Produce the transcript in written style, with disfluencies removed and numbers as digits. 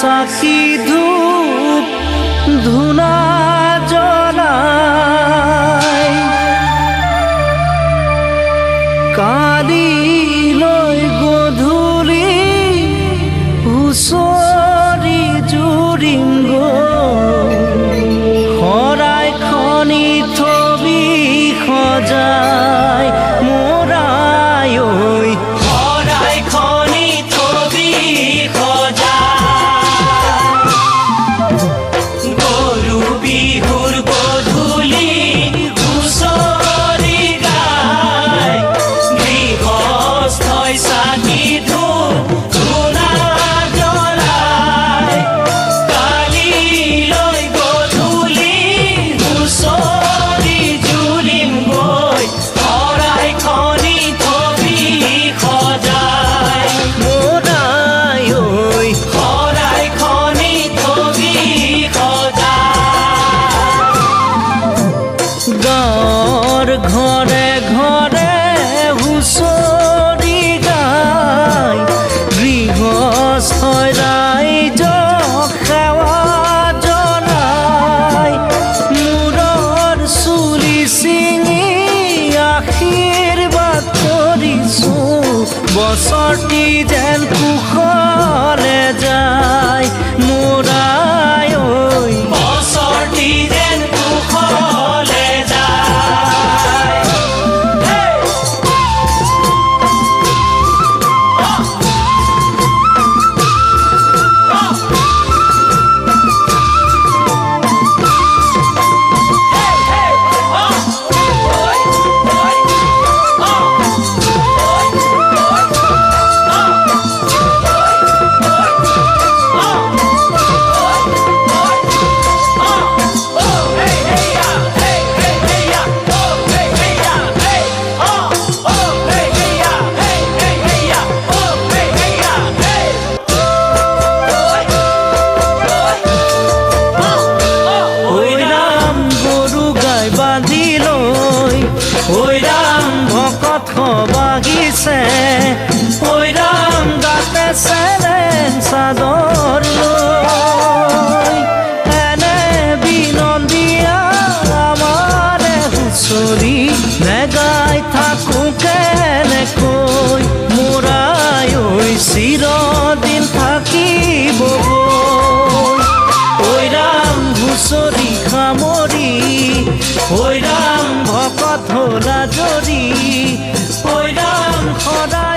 চাকি ধূপ ধূনা জ্বলাই কালিলৈ গধূলি হুঁচৰি জুৰিম শৰাই খনি থবি সজাই মোৰাই ঐ শৰাই খনি থবি সজাই গৰু বিহুৰ গধূলি হুঁচৰি গাই গৃহস্থই চাকি ধূপ ধূনা জ্বলাই কালিলৈ গধূলি হুঁচৰি জুৰিম গৈ শৰাই খনি থবি সজাই মোৰাই ঐ শৰাই খনি থবি সজাই গাঁৱৰ ঘৰে ঘৰে হুঁচৰি গাই গৃহস্থই ৰাইজক সেৱা জনাই মূৰৰ চুলি ছিঙি আশীৰ্বাদ কৰিছোঁ বছৰটি যেন কুশলে যায় মোৰাই ঐ বছৰটি যেন কুশলে যায় ঐৰাম ভকত বাগিছে ঐৰাম গাতে চেলেং চাদৰ লৈ এনে বিনন্দীয়া আমাৰে হুঁচৰি নেগাই থাকোঁ কেনেকৈ মোৰাই ঐ চিৰদিন থাকিব ঐৰাম হুঁচৰি সামৰি ঐৰাম ভকত হলা জৰি ঐৰাম সদায়